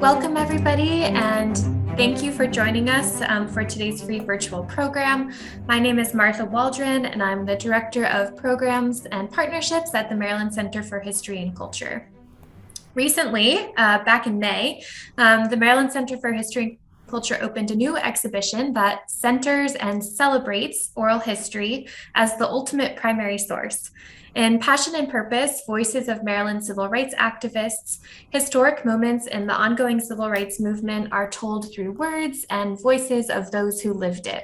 Welcome, everybody, and thank you for joining us for today's free virtual program. My name is Martha Waldron, and I'm the Director of Programs and Partnerships at the Maryland Center for History and Culture. Recently, back in May, the Maryland Center for History and Culture opened a new exhibition that centers and celebrates oral history as the ultimate primary source. In Passion and Purpose, Voices of Maryland Civil Rights Activists, historic moments in the ongoing civil rights movement are told through words and voices of those who lived it.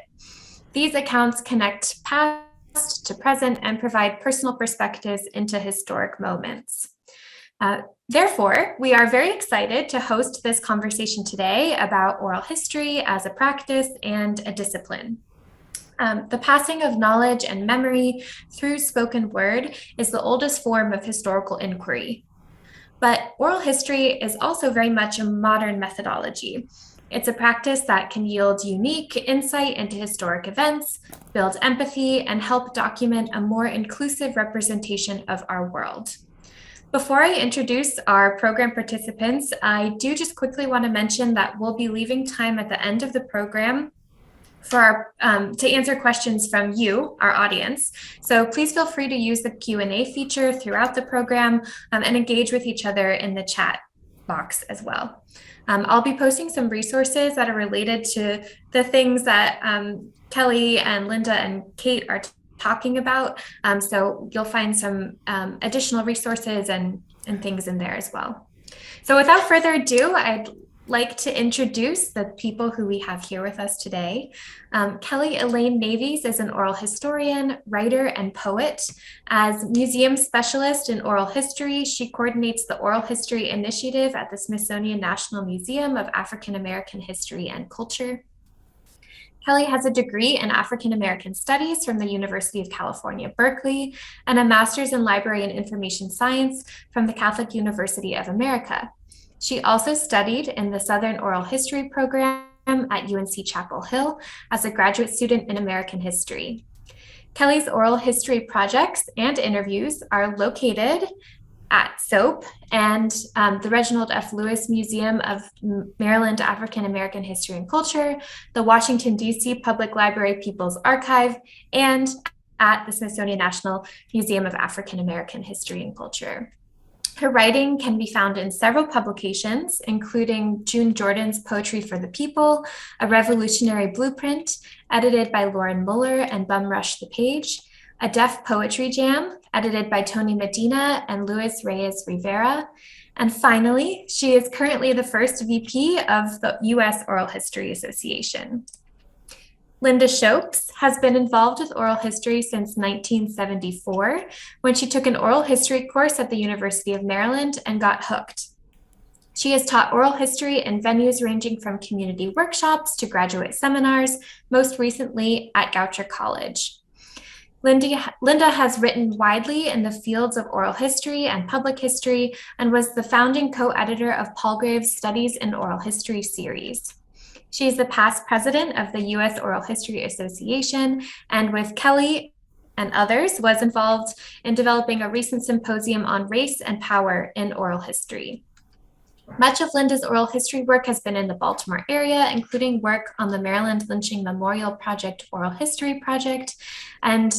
These accounts connect past to present and provide personal perspectives into historic moments. Therefore, we are very excited to host this conversation today about oral history as a practice and a discipline. The passing of knowledge and memory through spoken word is the oldest form of historical inquiry. But oral history is also very much a modern methodology. It's a practice that can yield unique insight into historic events, build empathy, and help document a more inclusive representation of our world. Before I introduce our program participants, I do just quickly want to mention that we'll be leaving time at the end of the program for to answer questions from you, our audience. So please feel free to use the Q&A feature throughout the program and engage with each other in the chat box as well. I'll be posting some resources that are related to the things that Kelly and Linda and Kate are talking about. So you'll find some additional resources and things in there as well. So without further ado, I'd like to introduce the people who we have here with us today. Kelly Navies is an oral historian, writer, and poet. As museum specialist in oral history, she coordinates the Oral History Initiative at the Smithsonian National Museum of African American History and Culture. Kelly has a degree in African American Studies from the University of California, Berkeley, and a master's in Library and Information Science from the Catholic University of America. She also studied in the Southern Oral History program at UNC Chapel Hill as a graduate student in American history. Kelly's oral history projects and interviews are located at SOAP and the Reginald F. Lewis Museum of Maryland African American History and Culture, the Washington, D.C. Public Library People's Archive, and at the Smithsonian National Museum of African American History and Culture. Her writing can be found in several publications, including June Jordan's Poetry for the People, A Revolutionary Blueprint, edited by Lauren Muller and Bum Rush the Page, A Deaf Poetry Jam, edited by Tony Medina and Luis Reyes Rivera. And finally, she is currently the first VP of the U.S. Oral History Association. Linda Shopes has been involved with oral history since 1974, when she took an oral history course at the University of Maryland and got hooked. She has taught oral history in venues ranging from community workshops to graduate seminars, most recently at Goucher College. Linda has written widely in the fields of oral history and public history and was the founding co-editor of Palgrave's Studies in Oral History series. She is the past president of the U.S. Oral History Association, and with Kelly and others was involved in developing a recent symposium on race and power in oral history. Much of Linda's oral history work has been in the Baltimore area, including work on the Maryland Lynching Memorial Project Oral History Project, and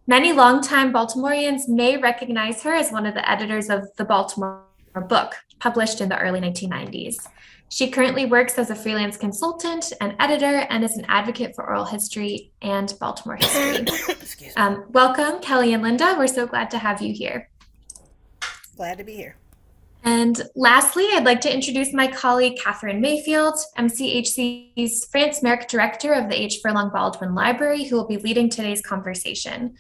many longtime Baltimoreans may recognize her as one of the editors of the Baltimore Book, published in the early 1990s. She currently works as a freelance consultant and editor and is an advocate for oral history and Baltimore history. Welcome, Kelly and Linda. We're so glad to have you here. Glad to be here. And lastly, I'd like to introduce my colleague, Catherine Mayfield, MCHC's France Merrick Director of the H. Furlong Baldwin Library, who will be leading today's conversation.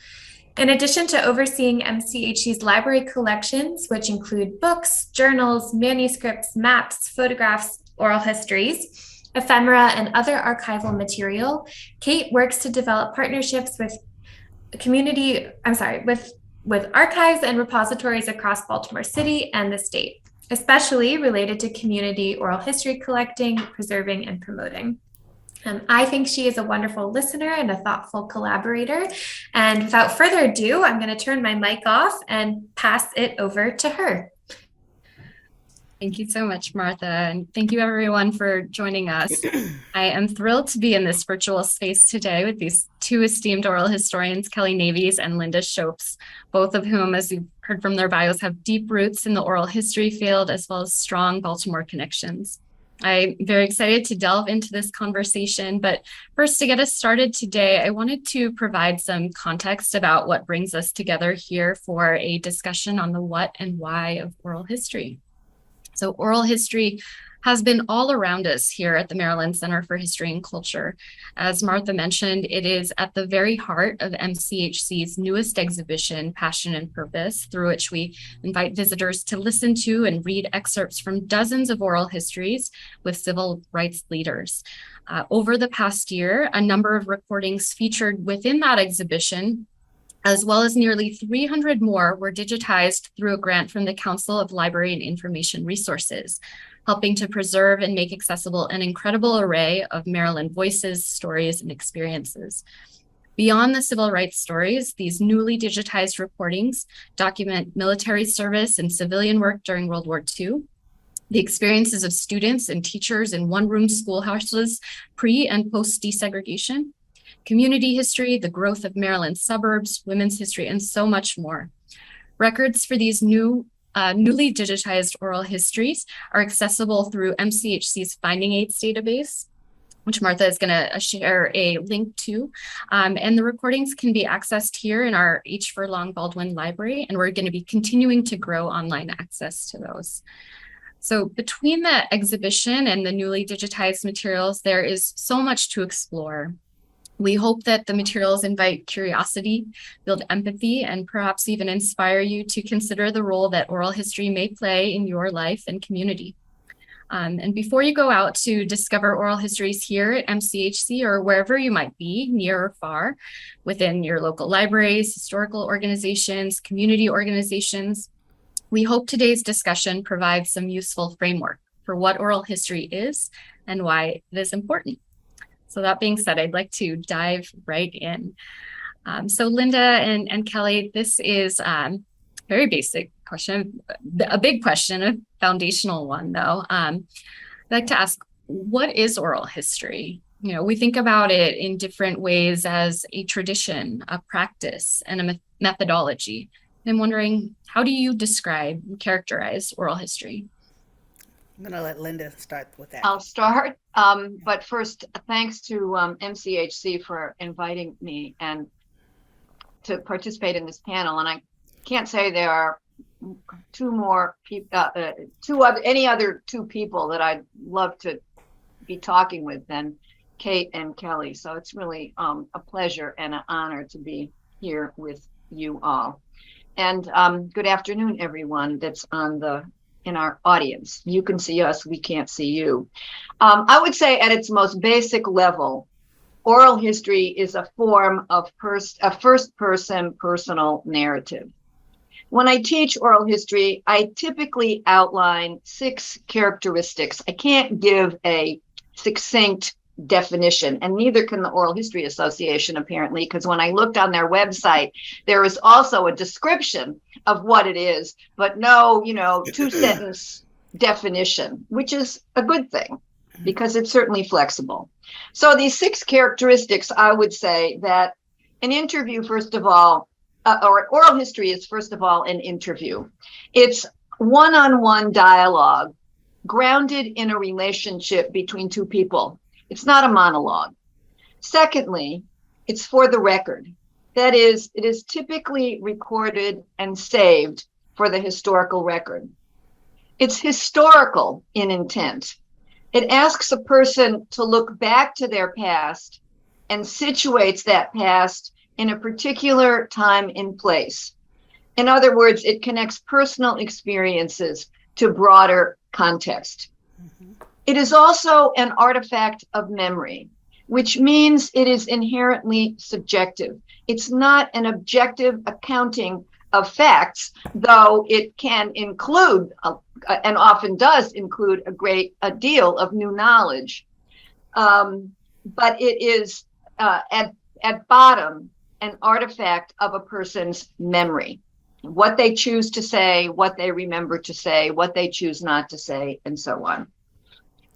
In addition to overseeing MCHC's library collections, which include books, journals, manuscripts, maps, photographs, oral histories, ephemera, and other archival material, Kate works to develop partnerships with archives and repositories across Baltimore City and the state, especially related to community oral history collecting, preserving, and promoting. I think she is a wonderful listener and a thoughtful collaborator. And without further ado, I'm going to turn my mic off and pass it over to her. Thank you so much, Martha, and thank you everyone for joining us. I am thrilled to be in this virtual space today with these two esteemed oral historians, Kelly Navies and Linda Shopes, both of whom, as you've heard from their bios, have deep roots in the oral history field as well as strong Baltimore connections. I'm very excited to delve into this conversation, but first, to get us started today, I wanted to provide some context about what brings us together here for a discussion on the what and why of oral history. So oral history has been all around us here at the Maryland Center for History and Culture. As Martha mentioned, it is at the very heart of MCHC's newest exhibition, Passion and Purpose, through which we invite visitors to listen to and read excerpts from dozens of oral histories with civil rights leaders. Over the past year, a number of recordings featured within that exhibition, as well as nearly 300 more, were digitized through a grant from the Council of Library and Information Resources, helping to preserve and make accessible an incredible array of Maryland voices, stories, and experiences. Beyond the civil rights stories, these newly digitized recordings document military service and civilian work during World War II, the experiences of students and teachers in one-room schoolhouses pre- and post-desegregation, community history, the growth of Maryland suburbs, women's history, and so much more. Records for these newly digitized oral histories are accessible through MCHC's Finding Aids database, which Martha is going to share a link to. And the recordings can be accessed here in our H. Furlong Baldwin Library, and we're going to be continuing to grow online access to those. So between the exhibition and the newly digitized materials, there is so much to explore. We hope that the materials invite curiosity, build empathy, and perhaps even inspire you to consider the role that oral history may play in your life and community. And before you go out to discover oral histories here at MCHC or wherever you might be, near or far, within your local libraries, historical organizations, community organizations, we hope today's discussion provides some useful framework for what oral history is and why it is important. So that being said, I'd like to dive right in. So Linda and Kelly, this is a very basic question, a big question, a foundational one though. I'd like to ask, what is oral history? You know, we think about it in different ways as a tradition, a practice, and a methodology. I'm wondering, how do you describe and characterize oral history? I'm going to let Linda start with that. I'll start, but first, thanks to MCHC for inviting me and to participate in this panel. And I can't say there are any other two people that I'd love to be talking with than Kate and Kelly. So it's really a pleasure and an honor to be here with you all. And good afternoon, everyone that's in our audience. You can see us, we can't see you. I would say at its most basic level, oral history is a form of a first-person personal narrative. When I teach oral history, I typically outline 6 characteristics. I can't give a succinct definition, and neither can the Oral History Association, apparently, because when I looked on their website, there is also a description of what it is, but no, 2-sentence definition, which is a good thing because it's certainly flexible. So these 6 characteristics, I would say that an interview, first of all, or oral history is first of all an interview. It's one-on-one dialogue grounded in a relationship between 2 people. It's not a monologue. Secondly, it's for the record. That is, it is typically recorded and saved for the historical record. It's historical in intent. It asks a person to look back to their past and situates that past in a particular time and place. In other words, it connects personal experiences to broader context. It is also an artifact of memory, which means it is inherently subjective. It's not an objective accounting of facts, though it can include, and often does include, a deal of new knowledge. But it is, at bottom, an artifact of a person's memory. what they choose to say, what they remember to say, what they choose not to say, and so on,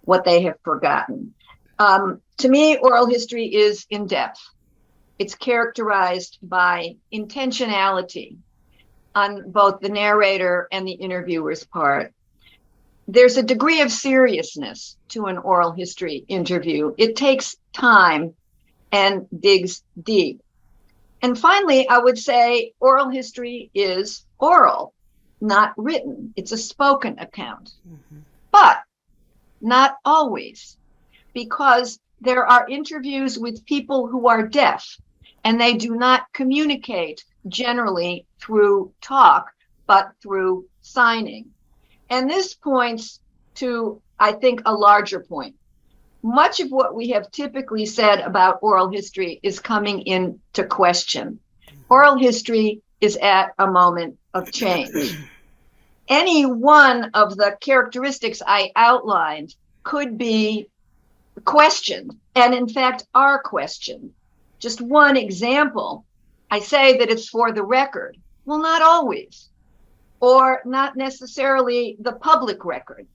what they have forgotten. To me, oral history is in depth. It's characterized by intentionality on both the narrator and the interviewer's part. There's a degree of seriousness to an oral history interview. It takes time and digs deep. And finally, I would say oral history is oral, not written. It's a spoken account, but not always, because there are interviews with people who are deaf, and they do not communicate generally through talk, but through signing. And this points to, I think, a larger point. Much of what we have typically said about oral history is coming into question. Oral history is at a moment of change. Any one of the characteristics I outlined could be questioned, and in fact are questioned. Just one example, I say that it's for the record. Well, not always, or not necessarily the public record.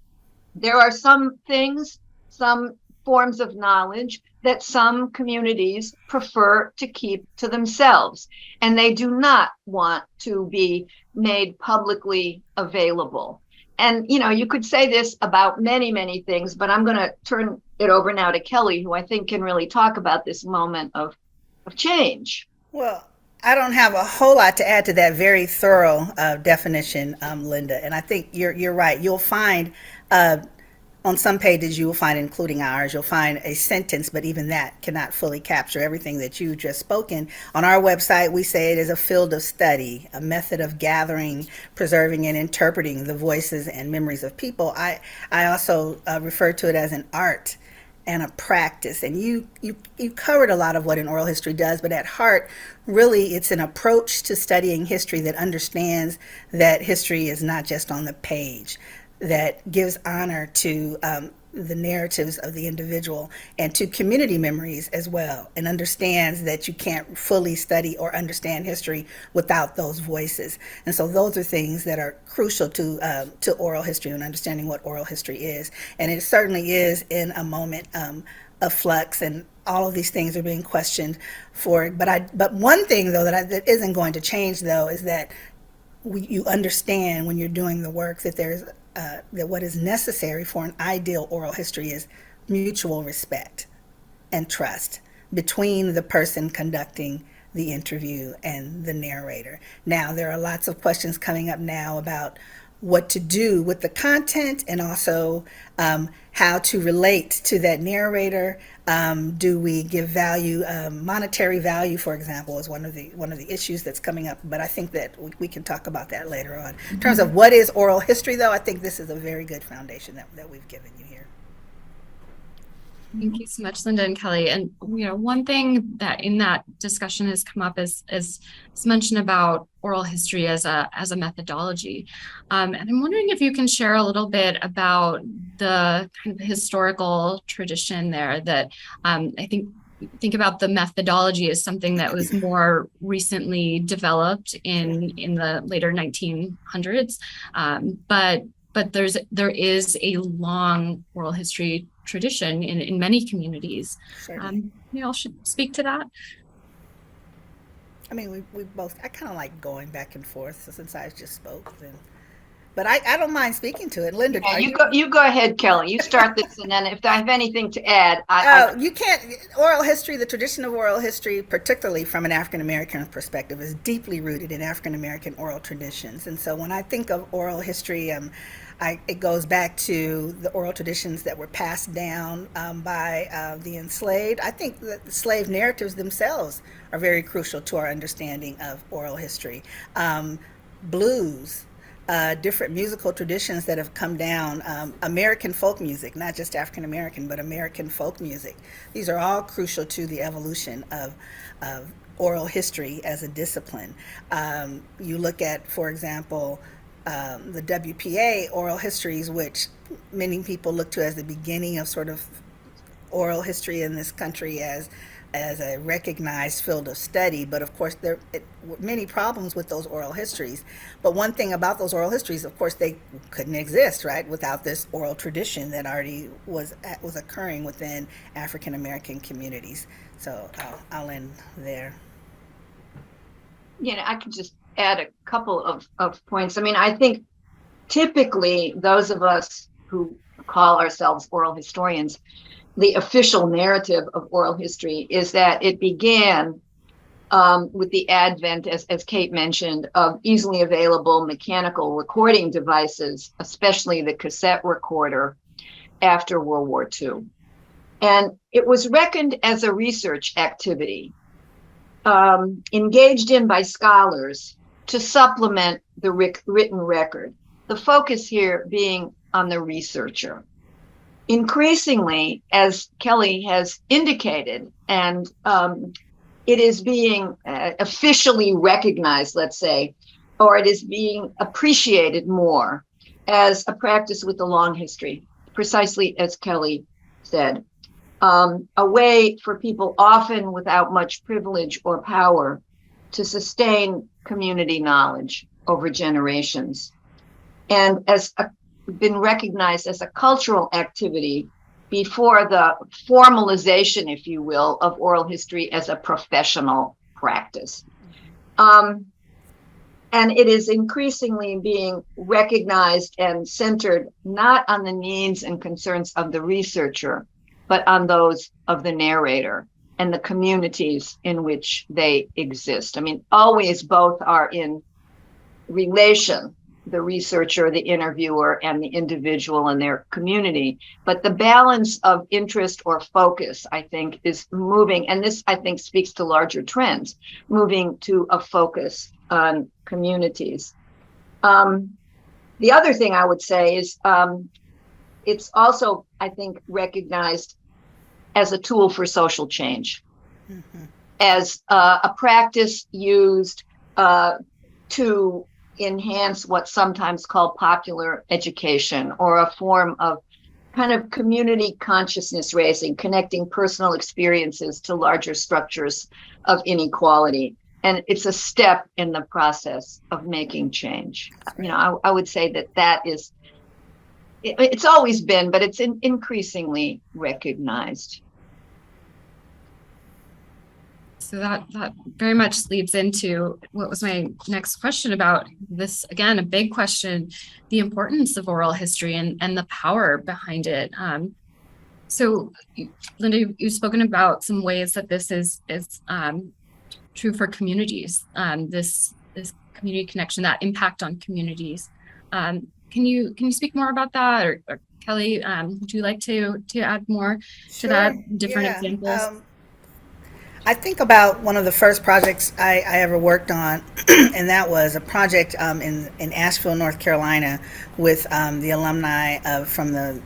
There are some things, some forms of knowledge that some communities prefer to keep to themselves, and they do not want to be made publicly available. And, you know, you could say this about many, many things, but I'm going to turn it over now to Kelly, who I think can really talk about this moment of change. Well, I don't have a whole lot to add to that very thorough definition, Linda. And I think you're right. You'll find on some pages, you will find, including ours, you'll find a sentence, but even that cannot fully capture everything that you just spoken. On our website, we say it is a field of study, a method of gathering, preserving, and interpreting the voices and memories of people. I also refer to it as an art and a practice. And you covered a lot of what an oral history does, but at heart, really, it's an approach to studying history that understands that history is not just on the page, that gives honor to the narratives of the individual and to community memories as well, and understands that you can't fully study or understand history without those voices. And so those are things that are crucial to oral history and understanding what oral history is. And it certainly is in a moment of flux, and all of these things are being questioned for. But one thing, though, that isn't going to change, though, is that you understand when you're doing the work that there's that what is necessary for an ideal oral history is mutual respect and trust between the person conducting the interview and the narrator. Now, there are lots of questions coming up now about what to do with the content, and also how to relate to that narrator. Do we give value, monetary value, for example, is one of the issues that's coming up. But I think that we can talk about that later on. In terms of what is oral history, though, I think this is a very good foundation that we've given you here. Thank you so much, Linda and Kelly. And one thing that in that discussion has come up is mention about oral history as a methodology. And I'm wondering if you can share a little bit about the kind of historical tradition there that I think about the methodology as something that was more recently developed in the later 1900s. But there is a long oral history tradition in many communities. You all should speak to that. I mean, we both, I kind of like going back and forth, so since I just spoke, but I don't mind speaking to it. Linda, you go ahead, Kelly. You start this, and then if I have anything to add, you can't. Oral history, the tradition of oral history, particularly from an African American perspective, is deeply rooted in African American oral traditions. And so when I think of oral history, it goes back to the oral traditions that were passed down by the enslaved. I think that the slave narratives themselves are very crucial to our understanding of oral history. Blues, different musical traditions that have come down, American folk music, not just African American, but American folk music. These are all crucial to the evolution of oral history as a discipline. You look at, for example, the WPA oral histories, which many people look to as the beginning of sort of oral history in this country, as as a recognized field of study. But of course, there were many problems with those oral histories. But one thing about those oral histories, of course, they couldn't exist, right, without this oral tradition that already was occurring within African American communities. So I'll end there. I could just add a couple of points. I mean, I think typically those of us who call ourselves oral historians, the official narrative of oral history is that it began with the advent, as Kate mentioned, of easily available mechanical recording devices, especially the cassette recorder, after World War II. And it was reckoned as a research activity engaged in by scholars to supplement the written record. The focus here being on the researcher. Increasingly, as Kelly has indicated, and it is being officially recognized, let's say, or it is being appreciated more as a practice with a long history, precisely as Kelly said. A way for people often without much privilege or power to sustain community knowledge over generations, and been recognized as a cultural activity before the formalization, if you will, of oral history as a professional practice. And it is increasingly being recognized and centered not on the needs and concerns of the researcher, but on those of the narrator and the communities in which they exist. I mean, always both are in relation, the researcher, the interviewer, and the individual and their community. But the balance of interest or focus, I think, is moving, and this, I think, speaks to larger trends, moving to a focus on communities. The other thing I would say is it's also, I think, recognized as a tool for social change, as a practice used to enhance what's sometimes called popular education, or a form of kind of community consciousness raising, connecting personal experiences to larger structures of inequality. And it's a step in the process of making change. I would say that is, it's always been, but it's increasingly recognized. So that very much leads into what was my next question about this, again, a big question, the importance of oral history and the power behind it. So Linda, you've spoken about some ways that this is true for communities, this community connection, that impact on communities. Can you speak more about that? Or Kelly, would you like to add more to that, different examples? I think about one of the first projects I ever worked on, and that was a project in Asheville, North Carolina, with the alumni from the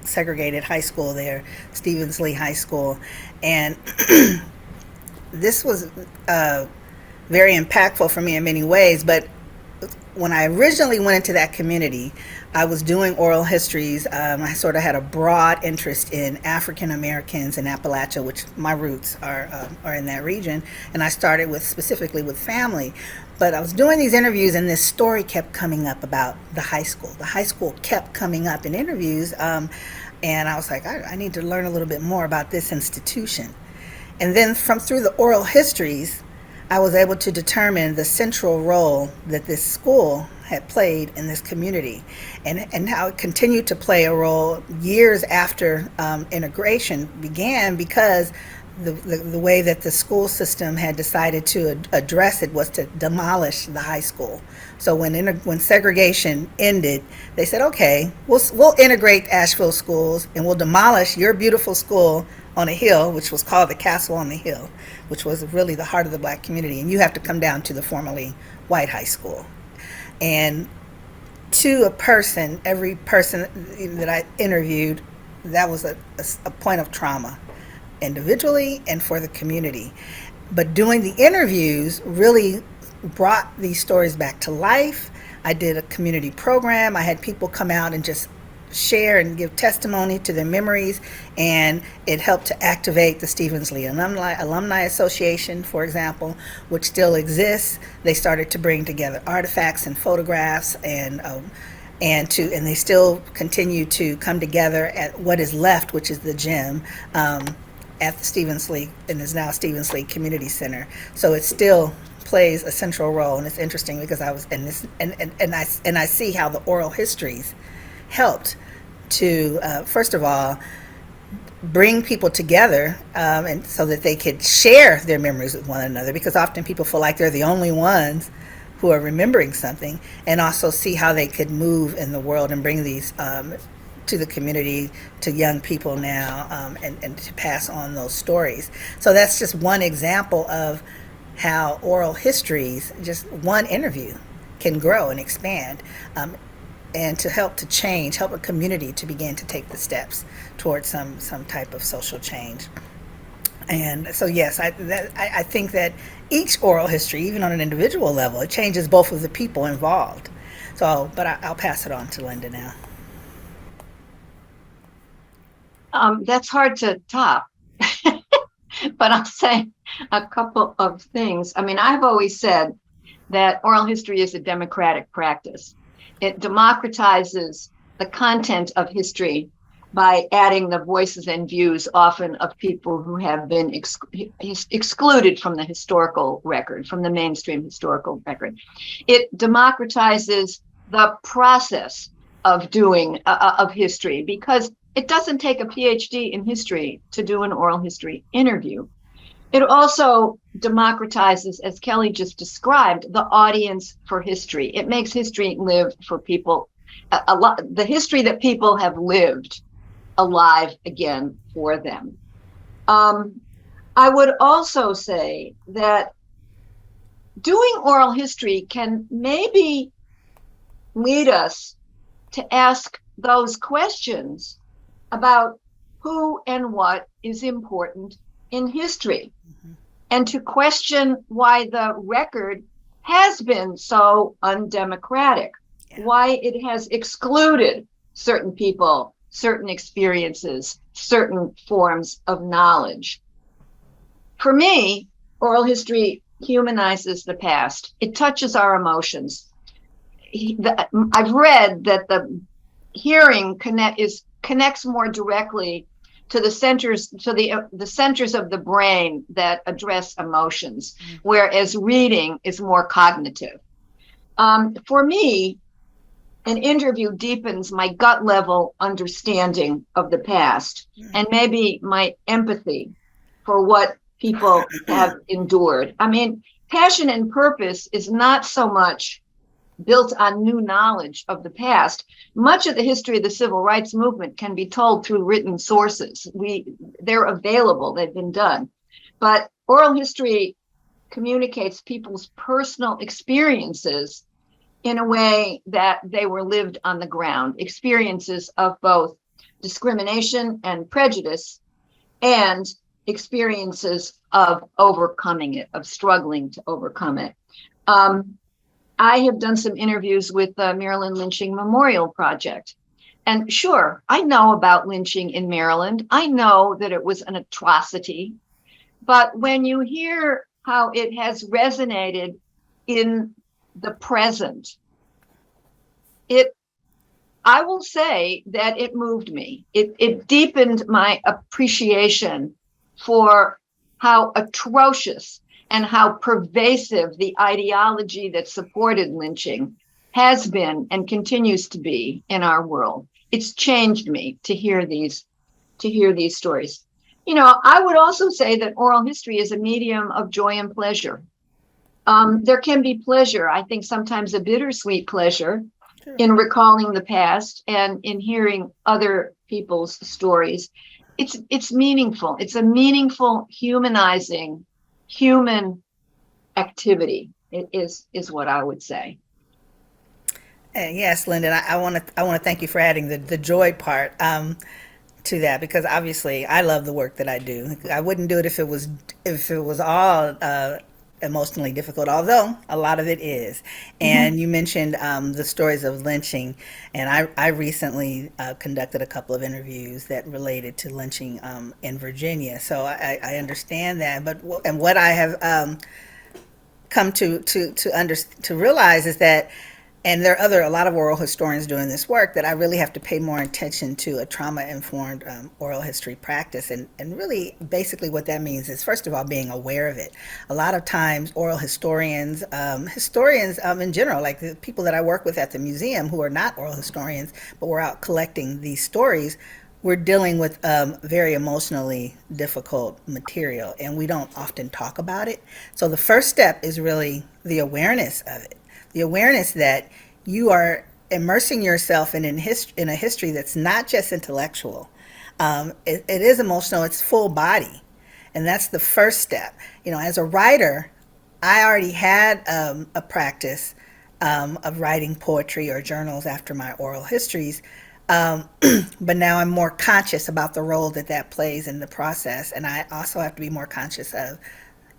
segregated high school there, Stevens Lee High School. And this was very impactful for me in many ways, but when I originally went into that community, I was doing oral histories. I sort of had a broad interest in African Americans in Appalachia, which my roots are in that region. And I started specifically with family. But I was doing these interviews, and this story kept coming up about the high school. The high school kept coming up in interviews, and I was like, I need to learn a little bit more about this institution. And then through the oral histories, I was able to determine the central role that this school had played in this community, and how it continued to play a role years after integration began, because the way that the school system had decided to address it was to demolish the high school. So when segregation ended, they said, okay, we'll integrate Asheville schools, and we'll demolish your beautiful school on a hill, which was called the Castle on the Hill, which was really the heart of the Black community, and you have to come down to the formerly white high school. And to a person, every person that I interviewed, that was a point of trauma, individually and for the community. But doing the interviews really brought these stories back to life. I did a community program. I had people come out and just share and give testimony to their memories, and it helped to activate the Stevens Lee Alumni Association, for example, which still exists. They started to bring together artifacts and photographs, and they still continue to come together at what is left, which is the gym at the Stevens Lee, and is now Stevens Lee Community Center. So it still plays a central role, and it's interesting because I see how the oral histories helped to first of all bring people together, and so that they could share their memories with one another, because often people feel like they're the only ones who are remembering something, and also see how they could move in the world and bring these to the community, to young people now, and to pass on those stories. So that's just one example of how oral histories, just one interview, can grow and expand, and to help a community to begin to take the steps towards some type of social change. And so yes, I think that each oral history, even on an individual level, it changes both of the people involved. So, but I'll pass it on to Linda now. That's hard to top, but I'll say a couple of things. I mean, I've always said that oral history is a democratic practice. It democratizes the content of history by adding the voices and views, often of people who have been excluded from the historical record, from the mainstream historical record. It democratizes the process of doing of history, because it doesn't take a PhD in history to do an oral history interview. It also democratizes, as Kelly just described, the audience for history. It makes history live for people, the history that people have lived, alive again for them. I would also say that doing oral history can maybe lead us to ask those questions about who and what is important in history, and to question why the record has been so undemocratic, why it has excluded certain people, certain experiences, certain forms of knowledge. For me, oral history humanizes the past. It touches our emotions. I've read that the hearing connects more directly to the centers, to the centers of the brain that address emotions, whereas reading is more cognitive. For me, an interview deepens my gut level understanding of the past, and maybe my empathy for what people have endured. I mean, passion and purpose is not so much built on new knowledge of the past. Much of the history of the civil rights movement can be told through written sources. They're available, they've been done. But oral history communicates people's personal experiences in a way that they were lived on the ground, experiences of both discrimination and prejudice, and experiences of overcoming it, of struggling to overcome it. I have done some interviews with the Maryland Lynching Memorial Project. And sure, I know about lynching in Maryland. I know that it was an atrocity. But when you hear how it has resonated in the present, I will say that it moved me. It deepened my appreciation for how atrocious and how pervasive the ideology that supported lynching has been and continues to be in our world. It's changed me to hear these stories. You know, I would also say that oral history is a medium of joy and pleasure. There can be pleasure, I think sometimes a bittersweet pleasure, in recalling the past and in hearing other people's stories. It's meaningful. It's a meaningful, humanizing, human activity. It is what I would say. Yes, Lyndon, I want to thank you for adding the joy part to that, because obviously I love the work that I do. I wouldn't do it if it was all emotionally difficult, although a lot of it is. And you mentioned the stories of lynching, and I recently conducted a couple of interviews that related to lynching in Virginia. So I understand that, but what I have come to realize is that, and there are a lot of oral historians doing this work, that I really have to pay more attention to a trauma-informed oral history practice. And really, basically what that means is, first of all, being aware of it. A lot of times, oral historians, in general, like the people that I work with at the museum who are not oral historians, but we're out collecting these stories, we're dealing with very emotionally difficult material, and we don't often talk about it. So the first step is really the awareness of it. The awareness that you are immersing yourself in a history that's not just intellectual. It is emotional, it's full body. And that's the first step. As a writer, I already had a practice of writing poetry or journals after my oral histories. But now I'm more conscious about the role that plays in the process. And I also have to be more conscious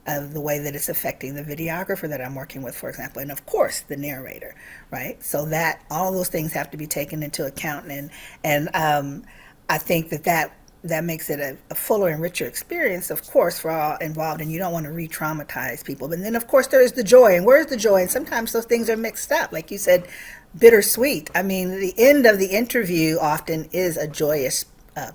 of the way that it's affecting the videographer that I'm working with, for example, and of course the narrator, right? So that all those things have to be taken into account, and I think that makes it a fuller and richer experience, of course, for all involved, and you don't want to re-traumatize people. But then, of course, there is the joy, and where's the joy? And sometimes those things are mixed up, like you said, bittersweet. I mean, the end of the interview often is a joyous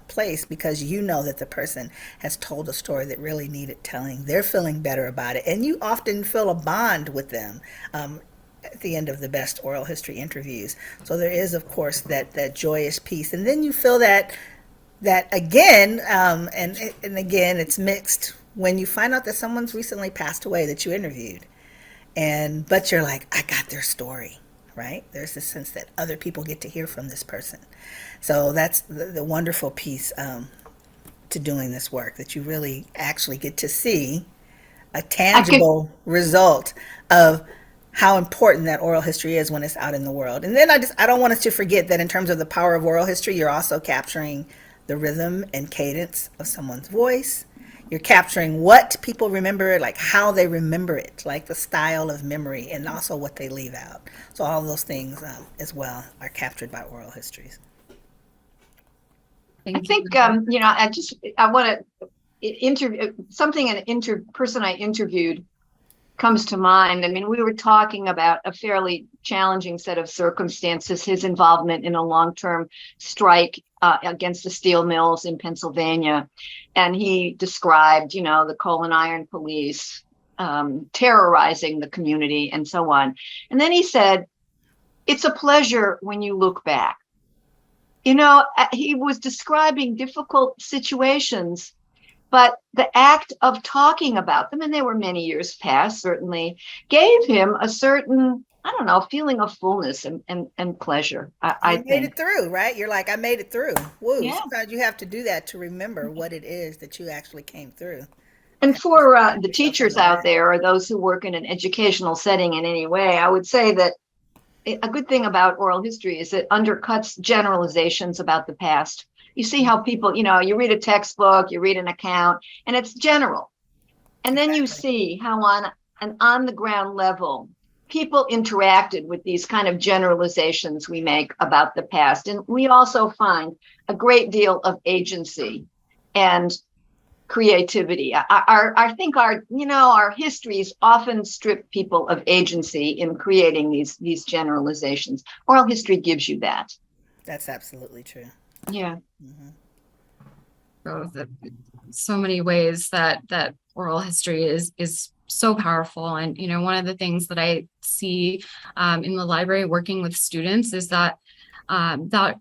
place, because you know that the person has told a story that really needed telling. They're feeling better about it, and you often feel a bond with them at the end of the best oral history interviews. So there is, of course, that joyous piece, and then you feel that again, and again, it's mixed when you find out that someone's recently passed away that you interviewed, but you're like, I got their story. Right? There's this sense that other people get to hear from this person. So that's the wonderful piece to doing this work, that you really actually get to see a tangible result of how important that oral history is when it's out in the world. And then I don't want us to forget that in terms of the power of oral history, you're also capturing the rhythm and cadence of someone's voice. You're capturing what people remember, like how they remember it, like the style of memory, and also what they leave out. So all of those things as well are captured by oral histories. I think, I want to interview something, person I interviewed comes to mind. I mean, we were talking about a fairly challenging set of circumstances, his involvement in a long-term strike against the steel mills in Pennsylvania. And he described, the coal and iron police terrorizing the community and so on. And then he said, it's a pleasure when you look back. He was describing difficult situations, but the act of talking about them, and they were many years past, certainly, gave him a certain, feeling of fullness and pleasure. I made it through, right? You're like, I made it through. Woo. Yeah. Sometimes you have to do that to remember what it is that you actually came through. And for the teachers out there, or those who work in an educational setting in any way, I would say that a good thing about oral history is it undercuts generalizations about the past. You see how people, you read a textbook, you read an account, and it's general. And then you see how on an on-the-ground level, people interacted with these kind of generalizations we make about the past. And we also find a great deal of agency and creativity. I think our histories often strip people of agency in creating these generalizations. Oral history gives you that. That's absolutely true. Yeah. Mm-hmm. So many ways that oral history is so powerful. And, one of the things that I see in the library working with students is that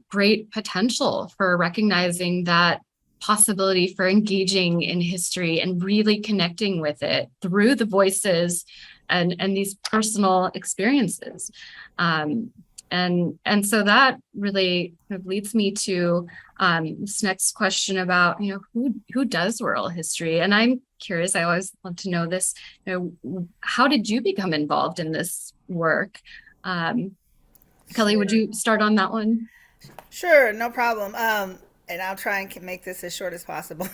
great potential for recognizing that possibility for engaging in history and really connecting with it through the voices and these personal experiences. And so that really kind of leads me to this next question about, who does oral history? And I'm curious, I always love to know this, how did you become involved in this work? Kelly, would you start on that one? Sure, no problem. And I'll try and make this as short as possible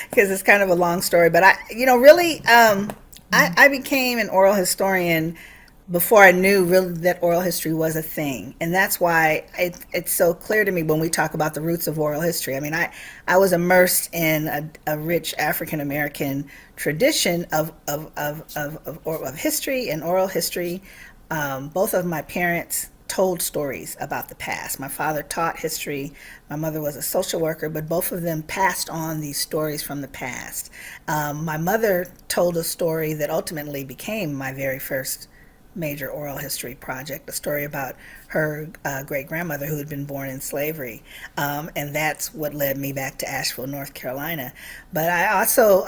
because it's kind of a long story. But really, I became an oral historian before I knew really that oral history was a thing. And that's why it's so clear to me when we talk about the roots of oral history. I mean, I was immersed in a rich African American tradition of history and oral history. Both of my parents told stories about the past. My father taught history. My mother was a social worker, but both of them passed on these stories from the past. My mother told a story that ultimately became my very first major oral history project, a story about her great-grandmother who had been born in slavery. And that's what led me back to Asheville, North Carolina. But I also,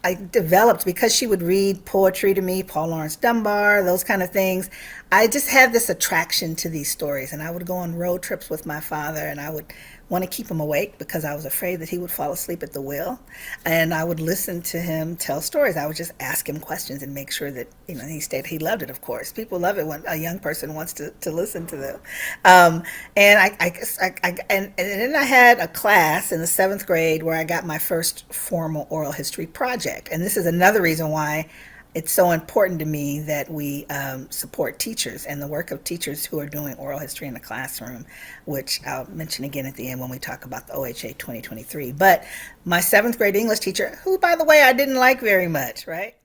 I developed, because she would read poetry to me, Paul Laurence Dunbar, those kind of things, I just had this attraction to these stories. And I would go on road trips with my father, and I would want to keep him awake because I was afraid that he would fall asleep at the wheel. And I would listen to him tell stories. I would just ask him questions and make sure that, he stayed. He loved it, of course. People love it when a young person wants to listen to them. And and then I had a class in the 7th grade where I got my first formal oral history project. And this is another reason why it's so important to me that we support teachers and the work of teachers who are doing oral history in the classroom, which I'll mention again at the end when we talk about the OHA 2023. But my 7th grade English teacher, who, by the way, I didn't like very much, right?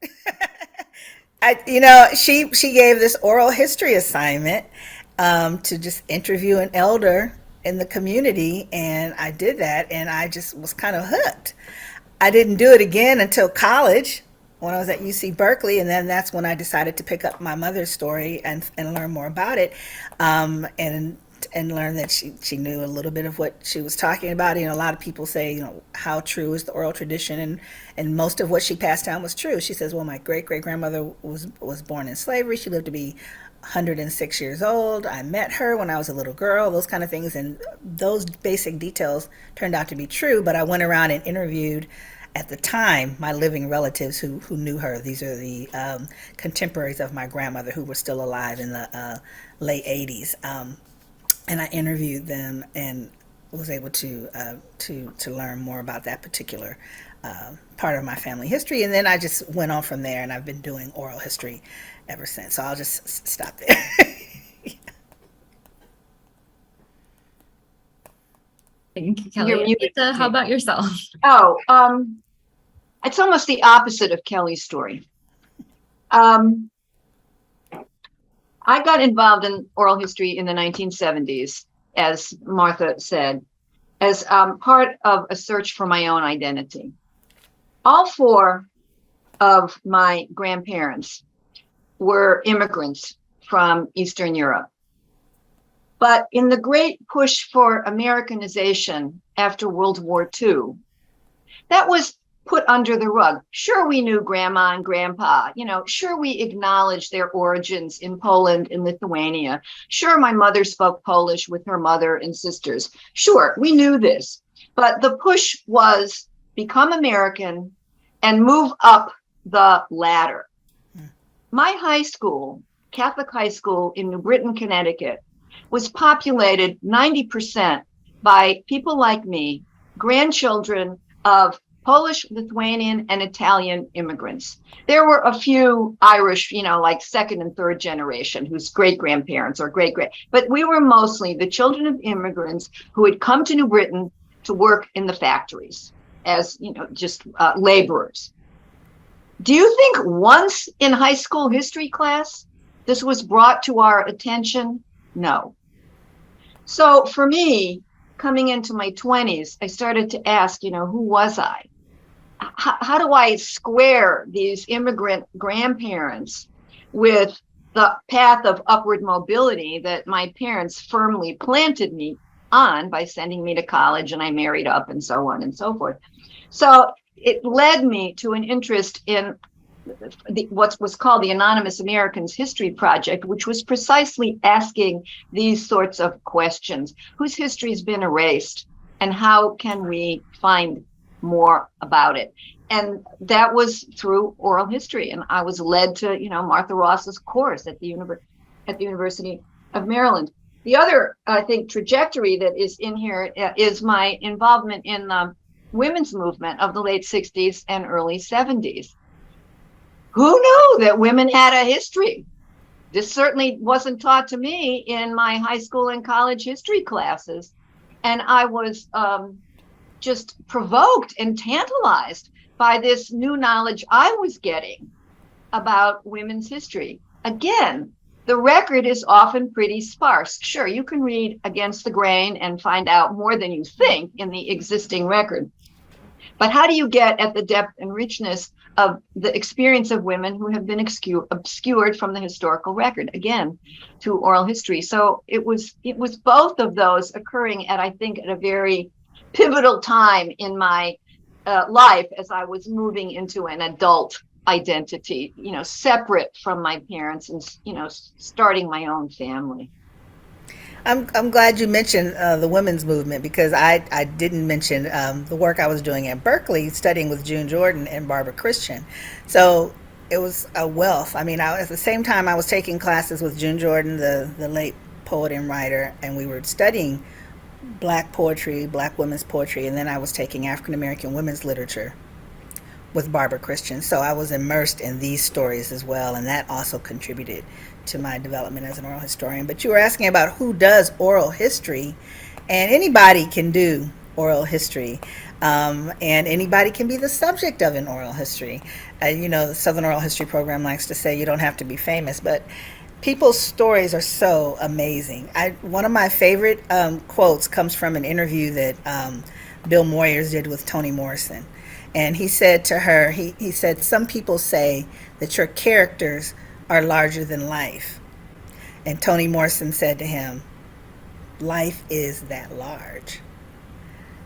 She gave this oral history assignment to just interview an elder in the community, and I did that, and I just was kind of hooked. I didn't do it again until college, when I was at UC Berkeley, and then that's when I decided to pick up my mother's story and learn more about it, and learn that she knew a little bit of what she was talking about. A lot of people say, how true is the oral tradition, and most of what she passed down was true. She says, well, my great-great-grandmother was born in slavery. She lived to be 106 years old. I met her when I was a little girl, those kind of things, and those basic details turned out to be true, but I went around and interviewed, at the time, my living relatives who knew her. These are the contemporaries of my grandmother who were still alive in the late 80s. And I interviewed them and was able to learn more about that particular part of my family history. And then I just went on from there, and I've been doing oral history ever since. So I'll just stop there. Thank you, Kelly. Lisa, how about yourself? Oh, it's almost the opposite of Kelly's story. I got involved in oral history in the 1970s, as Martha said, as part of a search for my own identity. All 4 of my grandparents were immigrants from Eastern Europe. But in the great push for Americanization after World War II, that was put under the rug. Sure, we knew grandma and grandpa, sure, we acknowledged their origins in Poland and Lithuania. Sure, my mother spoke Polish with her mother and sisters. Sure, we knew this. But the push was become American and move up the ladder. My high school, Catholic high school in New Britain, Connecticut, was populated 90% by people like me, grandchildren of Polish, Lithuanian, and Italian immigrants. There were a few Irish, like 2nd and 3rd generation, whose great-grandparents or but we were mostly the children of immigrants who had come to New Britain to work in the factories as, just laborers. Do you think once in high school history class, this was brought to our attention? No. So for me, coming into my 20s, I started to ask, who was I? How do I square these immigrant grandparents with the path of upward mobility that my parents firmly planted me on by sending me to college, and I married up and so on and so forth. So it led me to an interest in what was called the Anonymous Americans History Project, which was precisely asking these sorts of questions. Whose history has been erased, and how can we find more about it? And that was through oral history. And I was led to, Martha Ross's course at the University of Maryland. The other, I think, trajectory that is in here is my involvement in the women's movement of the late 60s and early 70s. who knew that women had a history? This certainly wasn't taught to me in my high school and college history classes. And I was just provoked and tantalized by this new knowledge I was getting about women's history. Again, the record is often pretty sparse. Sure, you can read against the grain and find out more than you think in the existing record. But how do you get at the depth and richness of the experience of women who have been obscured from the historical record, again, to oral history? So it was both of those occurring at, I think, at a very pivotal time in my life as I was moving into an adult identity, separate from my parents and, starting my own family. I'm glad you mentioned the women's movement, because I didn't mention the work I was doing at Berkeley studying with June Jordan and Barbara Christian. So it was a wealth. I mean, at the same time I was taking classes with June Jordan, the late poet and writer, and we were studying Black poetry, Black women's poetry, and then I was taking African American women's literature with Barbara Christian. So I was immersed in these stories as well, and that also contributed to my development as an oral historian. But you were asking about who does oral history, and anybody can do oral history, and anybody can be the subject of an oral history. The Southern Oral History Program likes to say you don't have to be famous, but people's stories are so amazing. One of my favorite quotes comes from an interview that Bill Moyers did with Toni Morrison. And he said to her, he said, some people say that your characters are larger than life. And Toni Morrison said to him, life is that large.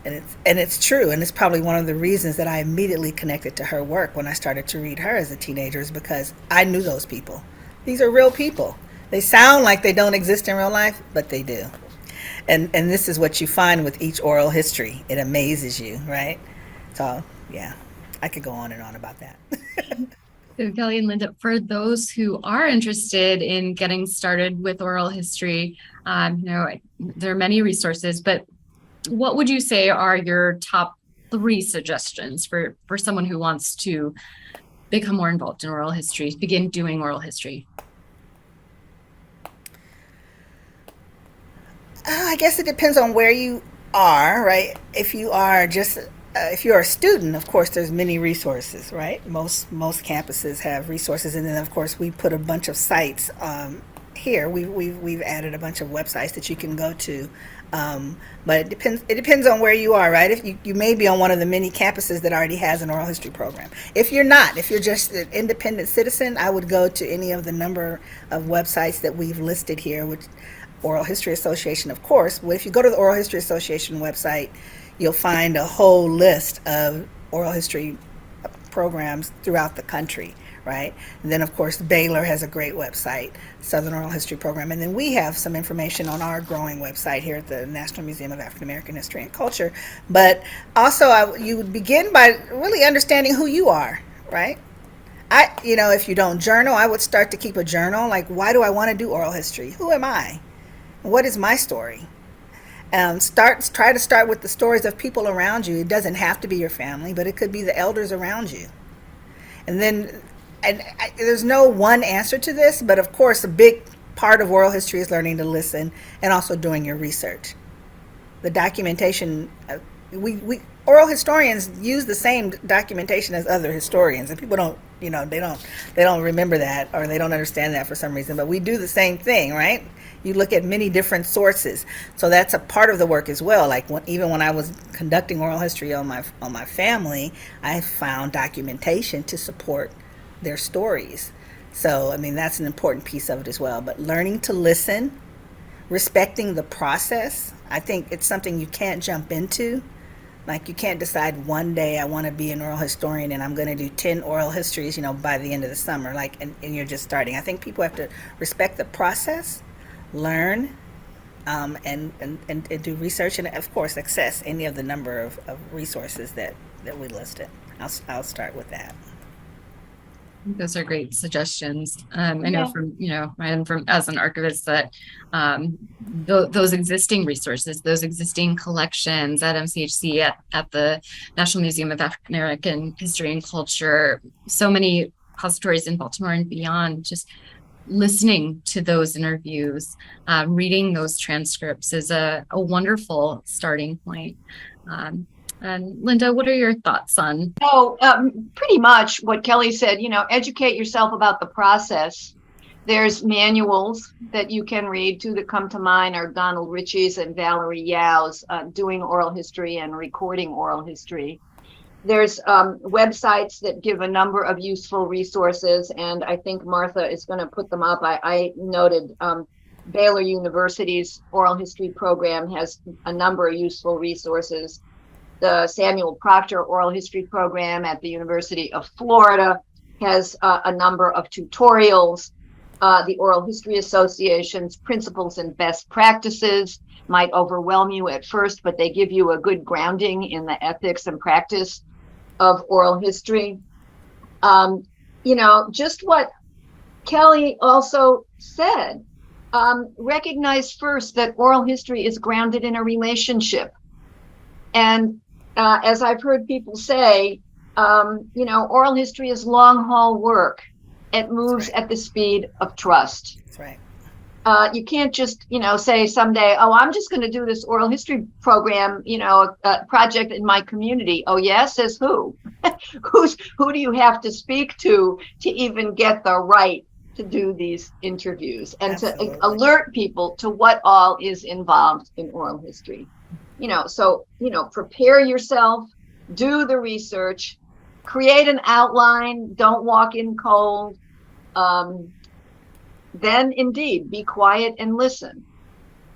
And it's true. And it's probably one of the reasons that I immediately connected to her work when I started to read her as a teenager, is because I knew those people. These are real people. They sound like they don't exist in real life, but they do. And this is what you find with each oral history. It amazes you, right? So, yeah, I could go on and on about that. So Kelly and Linda, for those who are interested in getting started with oral history, there are many resources, but what would you say are your top 3 suggestions for someone who wants to become more involved in oral history, begin doing oral history? I guess it depends on where you are, right? If you are if you're a student, of course, there's many resources, right? Most campuses have resources, and then of course we put a bunch of sites here. We've added a bunch of websites that you can go to, but it depends on where you are, right? If you may be on one of the many campuses that already has an oral history program. If you're not, if you're just an independent citizen, I would go to any of the number of websites that we've listed here, which Oral History Association, of course. But if you go to the Oral History Association website, you'll find a whole list of oral history programs throughout the country, right? And then, of course, Baylor has a great website, Southern Oral History Program. And then we have some information on our growing website here at the National Museum of African American History and Culture. But also, you would begin by really understanding who you are, right? If you don't journal, I would start to keep a journal. Like, why do I want to do oral history? Who am I? What is my story? Try to start with the stories of people around you. It doesn't have to be your family, but it could be the elders around you. And then, there's no one answer to this, but of course, a big part of oral history is learning to listen and also doing your research. The documentation, oral historians use the same documentation as other historians, and people don't, they don't remember that, or they don't understand that for some reason, but we do the same thing, right? You look at many different sources. So that's a part of the work as well. Like even when I was conducting oral history on my family, I found documentation to support their stories. So, that's an important piece of it as well. But learning to listen, respecting the process, I think it's something you can't jump into. Like, you can't decide one day I want to be an oral historian and I'm going to do 10 oral histories, by the end of the summer, and you're just starting. I think people have to respect the process, learn, and do research, and of course access any of the number of resources that we listed. I'll start with that. Those are great suggestions. I know from as an archivist that those existing resources, those existing collections at MCHC, at the National Museum of African American History and Culture, so many repositories in Baltimore and beyond, just listening to those interviews, reading those transcripts is a wonderful starting point. And Linda, what are your thoughts on? Oh, pretty much what Kelly said, educate yourself about the process. There's manuals that you can read. Two that come to mind are Donald Ritchie's and Valerie Yao's Doing Oral History and Recording Oral History. There's websites that give a number of useful resources, and I think Martha is going to put them up. I noted Baylor University's oral history program has a number of useful resources. The Samuel Proctor Oral History Program at the University of Florida has a number of tutorials. The Oral History Association's Principles and Best Practices might overwhelm you at first, but they give you a good grounding in the ethics and practice of oral history. Just what Kelly also said, recognize first that oral history is grounded in a relationship. And as I've heard people say, oral history is long haul work. It moves at the speed of trust. That's right. You can't just, say someday, oh, I'm just going to do this oral history program, project in my community. Oh, yeah, says who? Who do you have to speak to even get the right to do these interviews and Absolutely. to alert people to what all is involved in oral history? So prepare yourself, do the research, create an outline, don't walk in cold. Then indeed, be quiet and listen.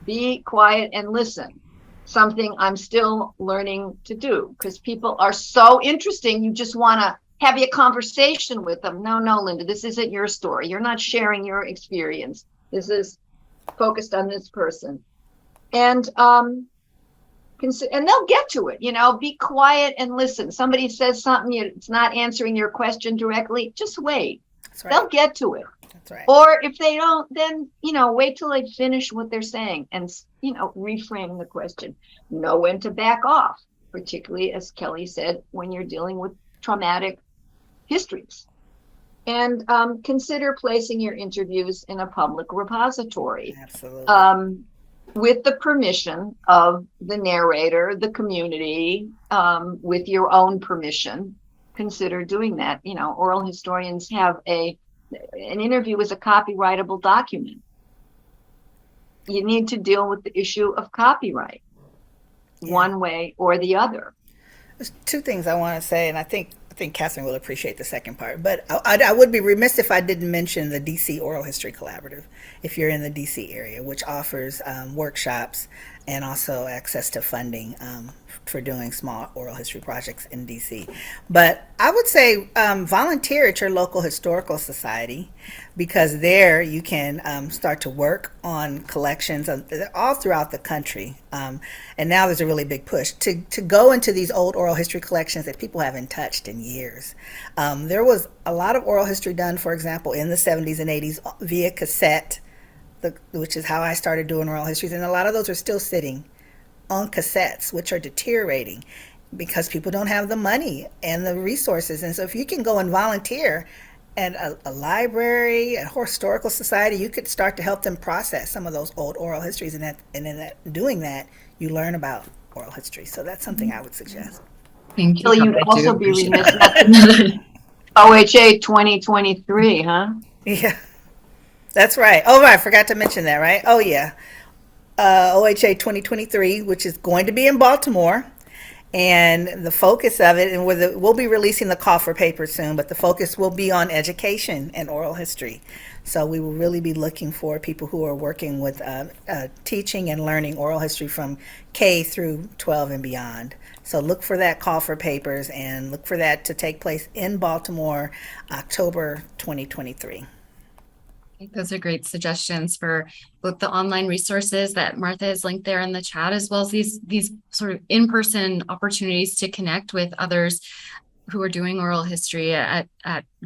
Be quiet and listen. Something I'm still learning to do because people are so interesting. You just want to have a conversation with them. No, Linda, this isn't your story. You're not sharing your experience. This is focused on this person. And they'll get to it, be quiet and listen. Somebody says something, it's not answering your question directly, just wait. That's right. They'll get to it. That's right. Or if they don't, then, wait till they finish what they're saying and, reframe the question. Know when to back off, particularly, as Kelly said, when you're dealing with traumatic histories. And consider placing your interviews in a public repository. Absolutely. With the permission of the narrator, the community, with your own permission, consider doing that. Oral historians have an interview is a copyrightable document. You need to deal with the issue of copyright one way or the other. There's two things I want to say, and I think Catherine will appreciate the second part, but I would be remiss if I didn't mention the DC Oral History Collaborative, if you're in the DC area, which offers workshops and also access to funding for doing small oral history projects in DC. But I would say volunteer at your local historical society, because there you can start to work on collections all throughout the country. And now there's a really big push to go into these old oral history collections that people haven't touched in years. There was a lot of oral history done, for example, in the 70s and 80s via cassette, which is how I started doing oral histories. And a lot of those are still sitting on cassettes, which are deteriorating because people don't have the money and the resources. And so if you can go and volunteer at a library, a historical society, you could start to help them process some of those old oral histories. And in doing that, you learn about oral history. So that's something I would suggest. Thank you. So you'd also be remiss not to OHA 2023, huh? Yeah. That's right. Oh, right. I forgot to mention that, right? Oh, yeah. OHA 2023, which is going to be in Baltimore. And the focus of it, and we'll be releasing the call for papers soon, but the focus will be on education and oral history. So we will really be looking for people who are working with teaching and learning oral history from K through 12 and beyond. So look for that call for papers and look for that to take place in Baltimore, October 2023. Those are great suggestions for both the online resources that Martha has linked there in the chat, as well as these sort of in-person opportunities to connect with others who are doing oral history at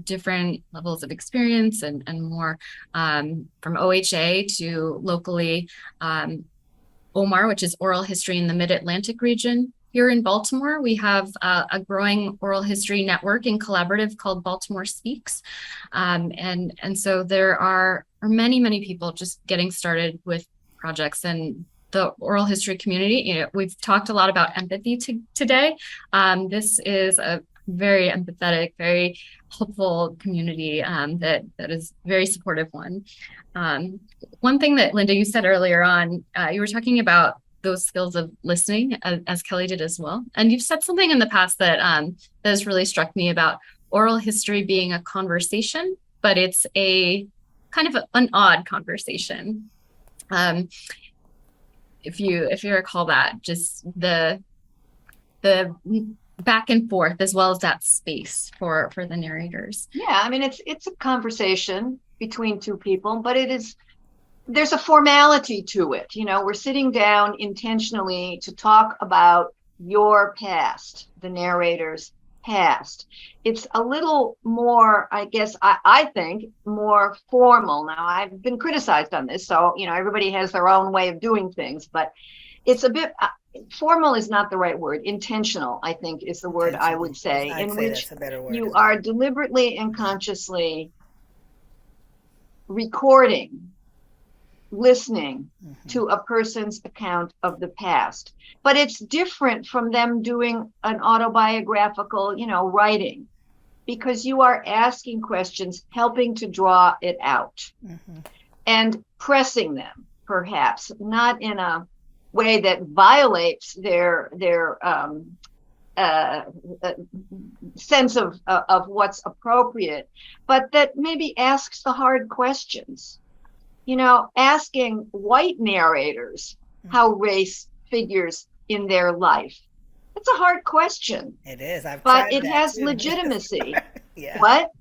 different levels of experience and more, from OHA to locally OMAR, which is Oral History in the Mid-Atlantic region, here in Baltimore, we have a growing oral history network and collaborative called Baltimore Speaks. And so there are many people just getting started with projects, and the oral history community, we've talked a lot about empathy today. This is a very empathetic, very helpful community that is very supportive one. One thing that, Linda, you said earlier on, you were talking about those skills of listening, as Kelly did as well. And you've said something in the past that has really struck me about oral history being a conversation, but it's a kind of an odd conversation. If you recall that, just the back and forth, as well as that space for the narrators. Yeah, I mean, it's a conversation between two people, but there's a formality to it. We're sitting down intentionally to talk about your past, the narrator's past. It's a little more, I guess, I think, more formal. Now, I've been criticized on this, so, everybody has their own way of doing things, but it's a bit, formal is not the right word. Intentional, I think, is the word I would say, in which you are deliberately and consciously recording, listening to a person's account of the past. But it's different from them doing an autobiographical, writing, because you are asking questions, helping to draw it out, and pressing them, perhaps, not in a way that violates their sense of what's appropriate, but that maybe asks the hard questions. Asking white narrators how race figures in their life. It's a hard question. It is. But it has legitimacy. Yeah. What?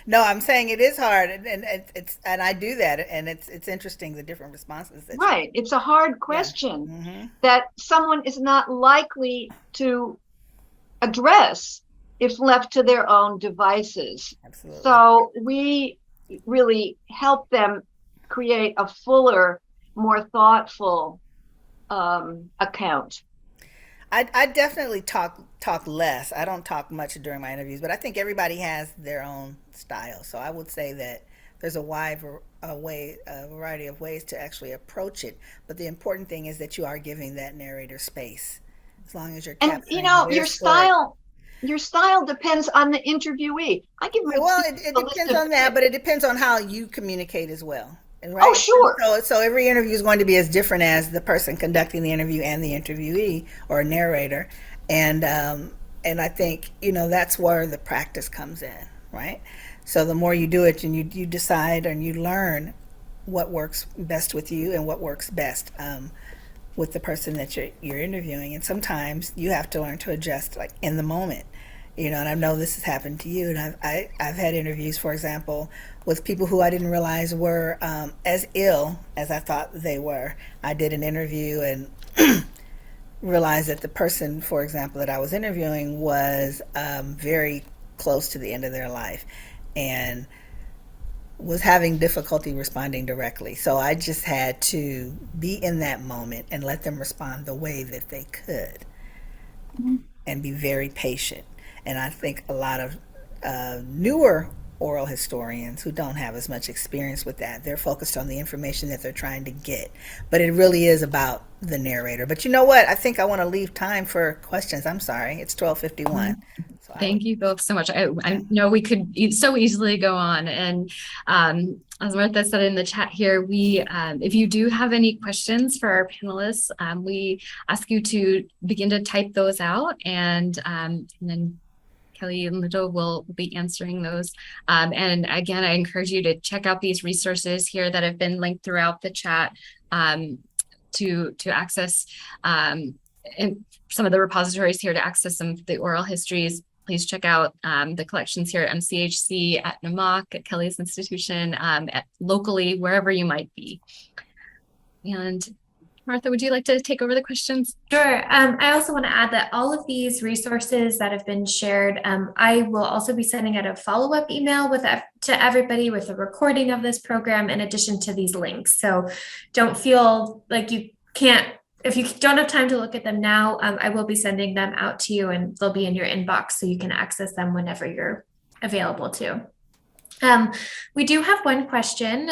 No, I'm saying it is hard, and I do that, and it's interesting, the different responses. Right. It's a hard question that someone is not likely to address if left to their own devices. Absolutely. So we really help them create a fuller, more thoughtful account. I definitely talk less. I don't talk much during my interviews, but I think everybody has their own style. So I would say that there's a variety of ways to actually approach it. But the important thing is that you are giving that narrator space, as long as you're capturing your style. Your style depends on the interviewee. It depends on that, but it depends on how you communicate as well. Right? Oh, sure. So every interview is going to be as different as the person conducting the interview and the interviewee or narrator, and I think that's where the practice comes in, right? So the more you do it, and you decide and you learn what works best with you and what works best with the person that you're interviewing, and sometimes you have to learn to adjust, like in the moment. And I know this has happened to you, and I've had interviews, for example, with people who I didn't realize were as ill as I thought they were. I did an interview and realized that the person, for example, that I was interviewing was very close to the end of their life and was having difficulty responding directly. So I just had to be in that moment and let them respond the way that they could and be very patient. And I think a lot of newer oral historians who don't have as much experience with that, they're focused on the information that they're trying to get. But it really is about the narrator. But you know what? I think I want to leave time for questions. I'm sorry. It's 12:51. So Thank you both so much. I know we could so easily go on. And as Martha said in the chat here, if you do have any questions for our panelists, we ask you to begin to type those out, and then Kelly and Linda will be answering those. And again, I encourage you to check out these resources here that have been linked throughout the chat to access and some of the repositories here to access some of the oral histories. Please check out the collections here at MCHC, at NMOC, at Kelly's institution, locally, wherever you might be. And Martha, would you like to take over the questions? Sure. I also want to add that all of these resources that have been shared, I will also be sending out a follow-up email to everybody with a recording of this program in addition to these links. So don't feel like you can't if you don't have time to look at them now, I will be sending them out to you, and they'll be in your inbox so you can access them whenever you're available to. We do have one question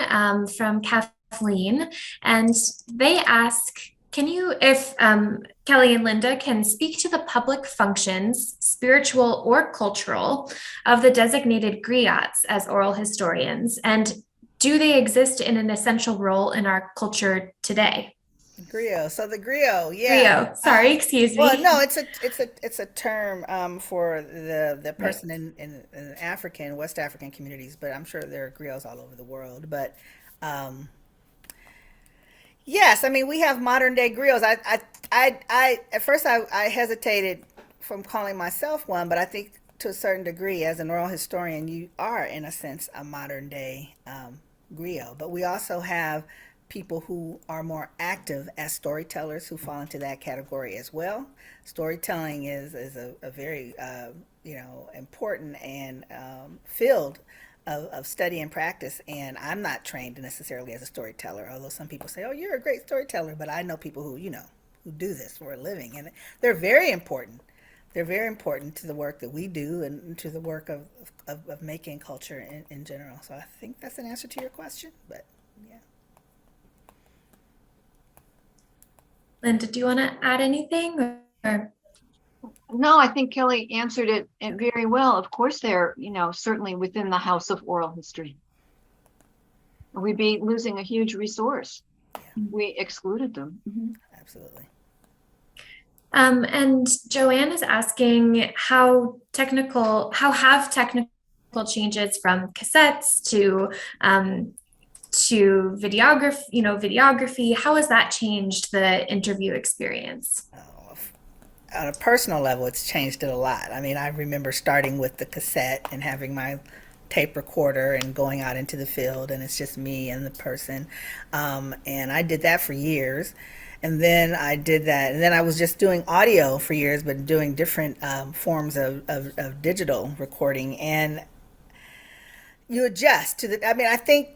from Kathleen, and they ask, can you, if Kelly and Linda can speak to the public functions, spiritual or cultural, of the designated griots as oral historians, and do they exist in an essential role in our culture today? Griot. So the griot, yeah. Griot. Sorry, excuse me. Well, no, it's a term for the person in African, West African communities, but I'm sure there are griots all over the world. But yes, I mean we have modern day griots. I at first I hesitated from calling myself one, but I think to a certain degree, as an oral historian, you are in a sense a modern day griot. But we also have people who are more active as storytellers who fall into that category as well. Storytelling is a very important and field of study and practice. And I'm not trained necessarily as a storyteller, although some people say, "Oh, you're a great storyteller." But I know people who who do this for a living, and they're very important. They're very important to the work that we do and to the work of making culture in general. So I think that's an answer to your question. But yeah. Linda, do you want to add anything? Or? No, I think Kelly answered it very well. Of course, they're, certainly within the house of oral history. We'd be losing a huge resource. Yeah. We excluded them. Mm-hmm. Absolutely. And Joanne is asking how have technical changes from cassettes to videography, how has that changed the interview experience? On a personal level, it's changed it a lot. I mean, I remember starting with the cassette and having my tape recorder and going out into the field, and it's just me and the person. And I did that for years. And then I did that. And then I was just doing audio for years, but doing different forms of digital recording. And you adjust to the, I mean, I think,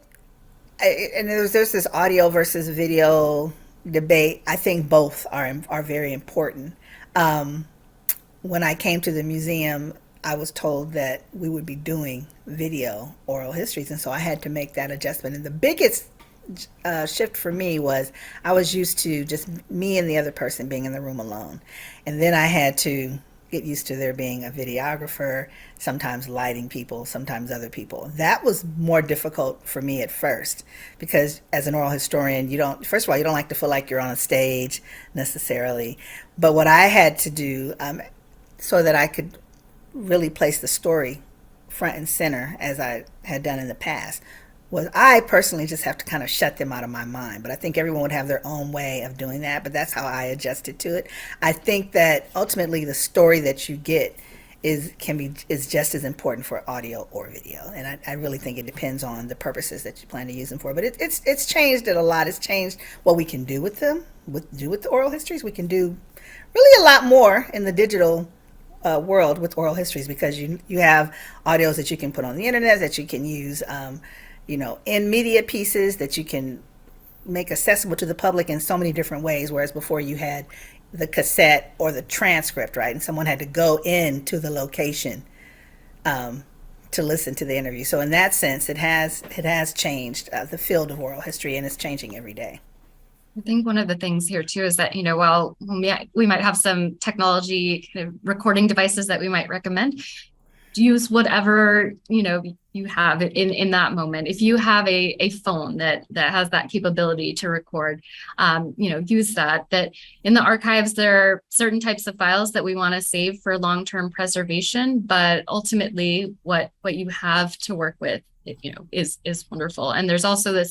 and there's this audio versus video debate. I think both are very important. When I came to the museum, I was told that we would be doing video oral histories, and so I had to make that adjustment. And the biggest shift for me was I was used to just me and the other person being in the room alone, and then I had to get used to there being a videographer, sometimes lighting people, sometimes other people. That was more difficult for me at first, because as an oral historian, first of all, you don't like to feel like you're on a stage necessarily. But what I had to do so that I could really place the story front and center, as I had done in the past, was I personally just have to kind of shut them out of my mind. But I think everyone would have their own way of doing that, but that's how I adjusted to it. I think that ultimately the story that you get is just as important for audio or video. And I really think it depends on the purposes that you plan to use them for. But it's changed it a lot. It's changed what we can do with them, with the oral histories. We can do really a lot more in the digital world with oral histories, because you have audios that you can put on the internet, that you can use in media pieces, that you can make accessible to the public in so many different ways, whereas before you had the cassette or the transcript, right? And someone had to go into the location to listen to the interview. So in that sense, it has changed the field of oral history, and it's changing every day. I think one of the things here too is that, while we might have some technology kind of recording devices that we might recommend, use whatever you have in that moment. If you have a phone that has that capability to record, use that in the archives. There are certain types of files that we want to save for long-term preservation, but ultimately what you have to work with is wonderful. And there's also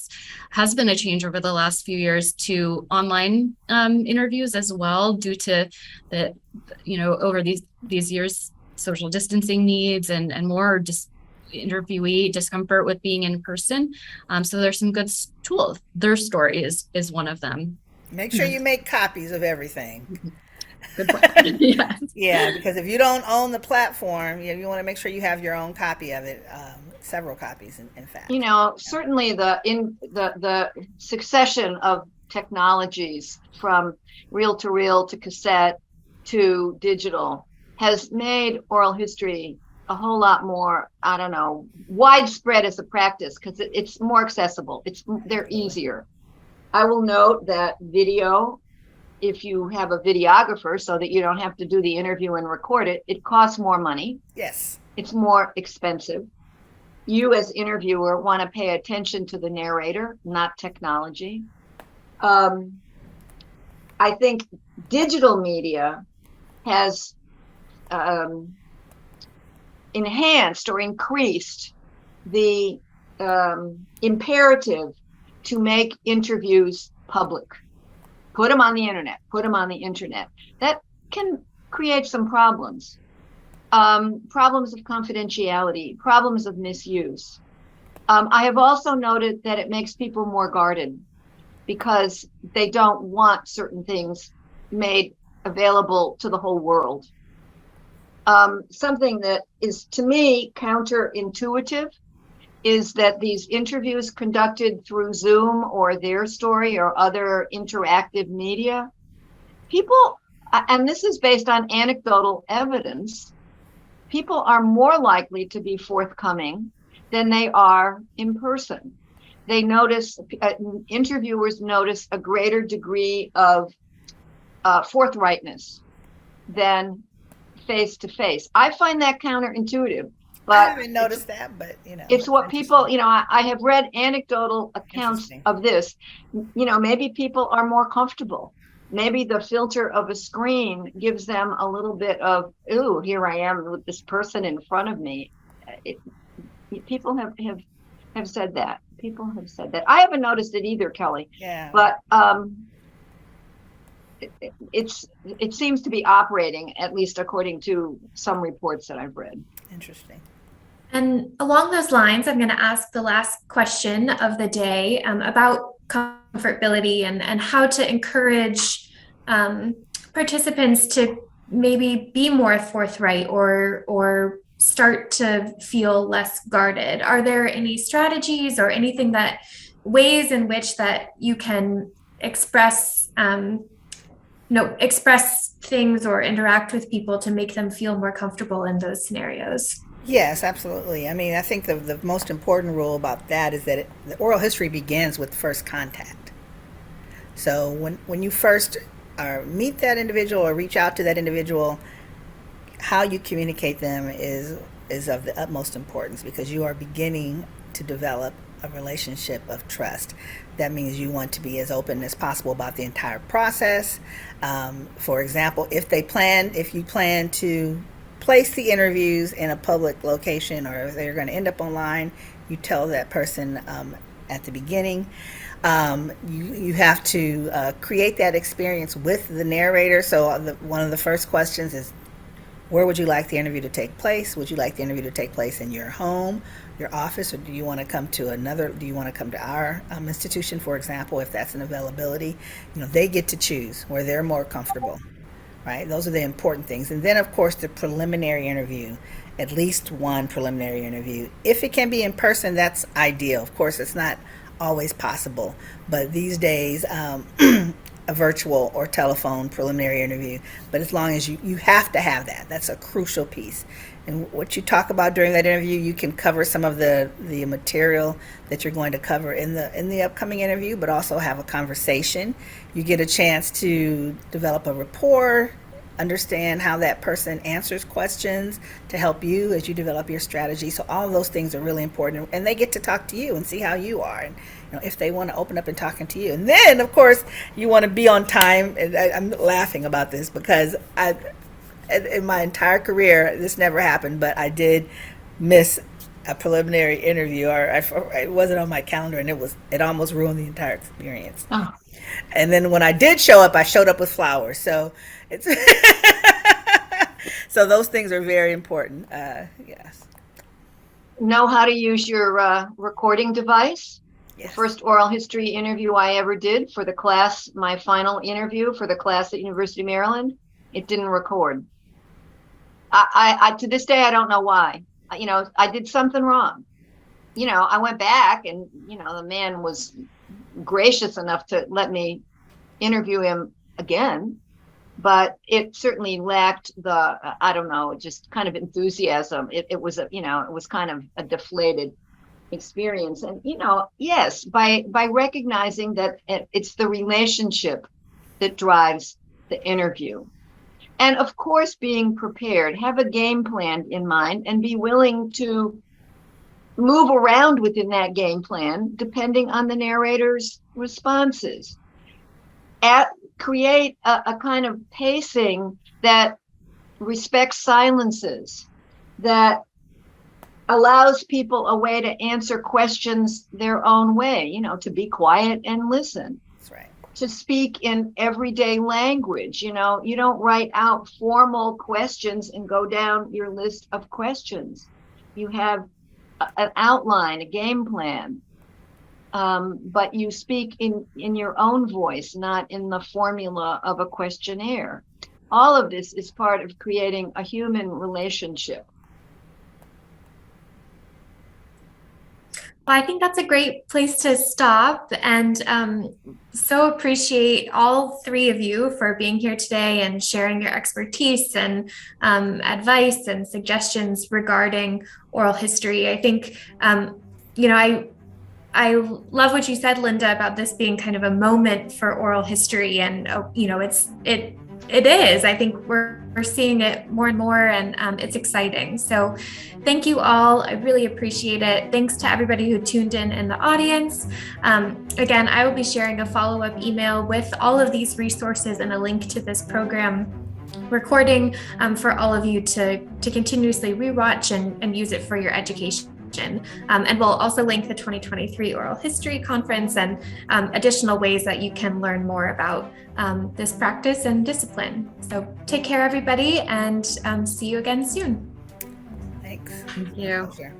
has been a change over the last few years to online interviews as well, due to the over these years social distancing needs and more just interviewee discomfort with being in person. So there's some good tools. Their story is one of them. Make sure you make copies of everything. Good point. Yes. Yeah, because if you don't own the platform, you want to make sure you have your own copy of it. Several copies, in fact. Certainly the succession of technologies from reel to cassette to digital has made oral history a whole lot more, I don't know, widespread as a practice because it's more accessible. They're easier. I will note that video, if you have a videographer so that you don't have to do the interview and record it, it costs more money. Yes. It's more expensive. You as interviewer want to pay attention to the narrator, not technology. I think digital media has enhanced or increased the imperative to make interviews public. Put them on the internet. That can create some problems. Problems of confidentiality, problems of misuse. I have also noted that it makes people more guarded because they don't want certain things made available to the whole world. Something that is, to me, counterintuitive is that these interviews conducted through Zoom or Their Story or other interactive media, people, and this is based on anecdotal evidence, people are more likely to be forthcoming than they are in person. They notice, interviewers notice a greater degree of forthrightness than face to face. I find that counterintuitive, but I haven't noticed that, but it's what people, I have read anecdotal accounts of this. Maybe people are more comfortable. Maybe the filter of a screen gives them a little bit of, ooh, here I am with this person in front of me. People have said that. People have said that. I haven't noticed it either, Kelly. Yeah. But it seems to be operating, at least according to some reports that I've read. Interesting. And along those lines, I'm going to ask the last question of the day about comfortability and how to encourage participants to maybe be more forthright or start to feel less guarded. Are there any strategies or anything ways in which that you can express things or interact with people to make them feel more comfortable in those scenarios? Yes, absolutely. I mean, I think the most important rule about that is that the oral history begins with first contact. So when you first meet that individual or reach out to that individual, how you communicate them is of the utmost importance because you are beginning to develop a relationship of trust. That means you want to be as open as possible about the entire process. For example, if you plan to place the interviews in a public location or if they're going to end up online, you tell that person at the beginning. You have to create that experience with the narrator. So one of the first questions is, where would you like the interview to take place? Would you like the interview to take place in your home, your office, or do you want to come to our institution, for example, if that's an availability? They get to choose where they're more comfortable, right? Those are the important things. And then, of course, the preliminary interview, at least one preliminary interview. If it can be in person, that's ideal. Of course, it's not always possible, but these days, a virtual or telephone preliminary interview, but as long as you have to have that. That's a crucial piece. And what you talk about during that interview, you can cover some of the material that you're going to cover in the upcoming interview, but also have a conversation. You get a chance to develop a rapport, understand how that person answers questions to help you as you develop your strategy. So all of those things are really important, and they get to talk to you and see how you are, and if they want to open up and talking to you. And then, of course, you want to be on time. And I'm laughing about this because in my entire career, this never happened, but I did miss a preliminary interview, or it wasn't on my calendar, and it almost ruined the entire experience. Oh. And then when I did show up, I showed up with flowers. So it's so those things are very important. Yes. Know how to use your recording device. Yes. The first oral history interview I ever did for the class, my final interview for the class at University of Maryland, it didn't record. I to this day, I don't know why. I did something wrong. I went back and, the man was gracious enough to let me interview him again, but it certainly lacked the, I don't know, just kind of enthusiasm. It was it was kind of a deflated experience. And, yes, by recognizing that it's the relationship that drives the interview. And of course, being prepared, have a game plan in mind and be willing to move around within that game plan, depending on the narrator's responses. Create a kind of pacing that respects silences, that allows people a way to answer questions their own way, to be quiet and listen. That's right. To speak in everyday language. You don't write out formal questions and go down your list of questions. You have an outline, a game plan, but you speak in your own voice, not in the formula of a questionnaire. All of this is part of creating a human relationship. Well, I think that's a great place to stop, and so appreciate all three of you for being here today and sharing your expertise and advice and suggestions regarding oral history. I think, I love what you said, Linda, about this being kind of a moment for oral history, and it is. I think we're seeing it more and more, and it's exciting. So thank you all. I really appreciate it. Thanks to everybody who tuned in the audience. Again, I will be sharing a follow-up email with all of these resources and a link to this program recording for all of you to continuously rewatch and use it for your education. And we'll also link the 2023 Oral History Conference and additional ways that you can learn more about this practice and discipline. So take care, everybody, and see you again soon. Thanks. Thank you. Pleasure.